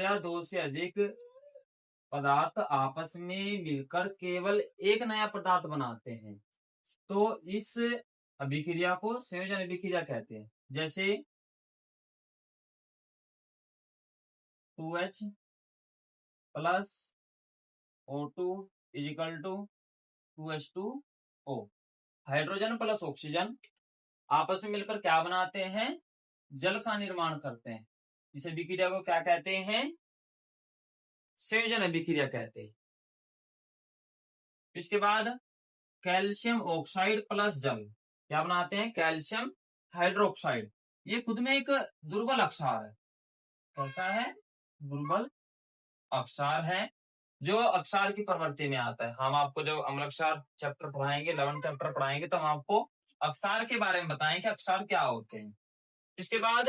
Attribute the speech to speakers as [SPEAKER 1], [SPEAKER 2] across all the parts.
[SPEAKER 1] या दो से अधिक पदार्थ आपस में मिलकर केवल एक नया पदार्थ बनाते हैं तो इस अभिक्रिया को संयोजन अभिक्रिया कहते हैं। जैसे 2H plus O2 is equal to 2H2O। Hydrogen plus oxygen आपस में मिलकर क्या बनाते हैं? जल का निर्माण करते हैं। इस अभिक्रिया को क्या कहते हैं? संयोजन अभिक्रिया कहते हैं। इसके बाद कैल्शियम ऑक्साइड प्लस जल क्या बनाते हैं? Calcium hydroxide. ये खुद में एक दुर्बल अक्षार है। कैसा है? दुर्बल अक्षार है जो अक्षार की प्रवृत्ति में आता है। हम आपको जब अम्लक्षार चैप्टर पढ़ाएंगे, 11 चैप्टर पढ़ाएंगे, तो हम आपको अक्षार के बारे में बताएंगे कि अक्षार क्या होते हैं। इसके बाद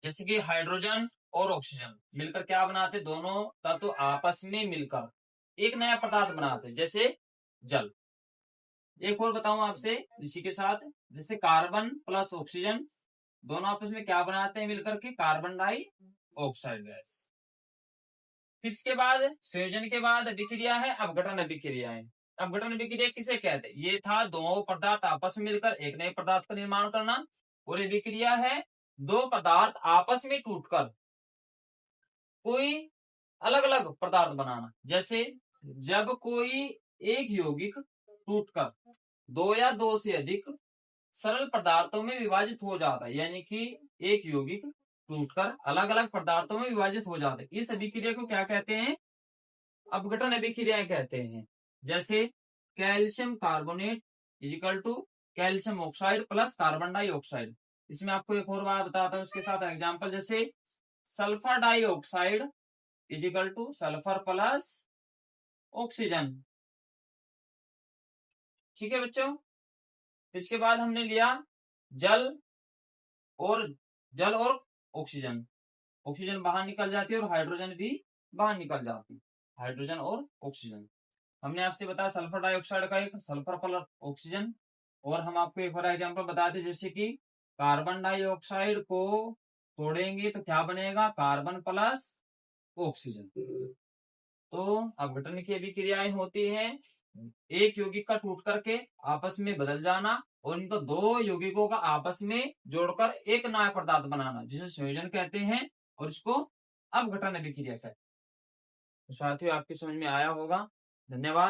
[SPEAKER 1] जैसे कि हाइड्रोजन और ऑक्सीजन मिलकर क्या बनाते? दोनों तत्व आपस में मिलकर एक नया पदार्थ बनाते हैं, जैसे जल। एक और बताऊं आपसे इसी के साथ, जैसे कार्बन प्लस ऑक्सीजन दोनों आपस में क्या बनाते हैं मिलकर के? Carbon dioxide gas. फिर इसके बाद संयोजन के बाद अभिक्रिया है अपघटन अभिक्रिया है। अपघटन अभिक्रिया किसे कहते हैं? ये था दो पदार्थ आपस में मिलकर एक नए पदार्थ का निर्माण करना, और अभिक्रिया है दो पदार्थ आपस में टूटकर कोई अलग अलग पदार्थ बनाना। जैसे जब कोई एक यौगिक टूटकर दो या दो से अधिक सरल पदार्थों में विभाजित हो जाता है, यानी कि एक यौगिक टूटकर अलग अलग पदार्थों में विभाजित हो जाते हैं, इस अभिक्रिया को क्या कहते हैं? अपघटन अभिक्रिया कहते हैं। जैसे calcium carbonate is equal to calcium oxide plus carbon dioxide. इसमें आपको एक और बात बताता हूं उसके साथ एग्जांपल, जैसे sulphur dioxide is equal to sulphur plus oxygen. ठीक है बच्चों। इसके बाद हमने लिया जल और ऑक्सीजन। ऑक्सीजन बाहर निकल जाती है और हाइड्रोजन भी बाहर निकल जाती है। हाइड्रोजन और ऑक्सीजन हमने आपसे बताया सल्फर डाइऑक्साइड का एक सल्फर प्लस ऑक्सीजन। और हम आपको एक और एग्जांपल बताते जैसे कि कार्बन डाइऑक्साइड को तोड़ेंगे तो क्या बनेगा? Carbon plus oxygen. तो अपघटन की अभिक्रियाएं होती हैं एक यौगिक का टूट करके आपस में बदल जाना और इनको दो यौगिकों का आपस में जोड़कर एक नया पदार्थ बनाना, जिसे संयोजन कहते हैं, और इसको अपघटन अभिक्रिया कहते हैं। तो साथियों आपकी समझ में आया होगा। धन्यवाद।